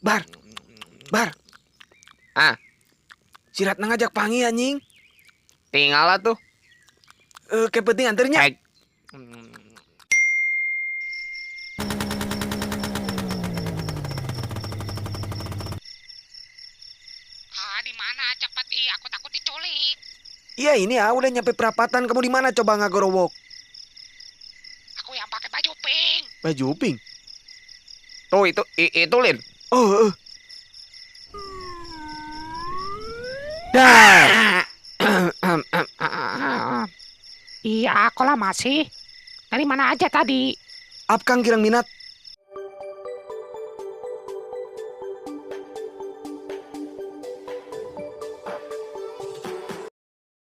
Bar, Bar. Ah, Si Ratna ngajak pangi anjing. tinggal lah tuh. Kayak penting anternya. Cek. Di mana cepat aku takut diculik. Iya ini ya, udah nyampe perapatan. Kamu di mana coba ngagorowok? Aku yang pakai baju pink. Baju pink. Tuh itu Lin. Oh. Dah. Iya, aku lah masih. Dari mana aja tadi? Apkang kirang minat.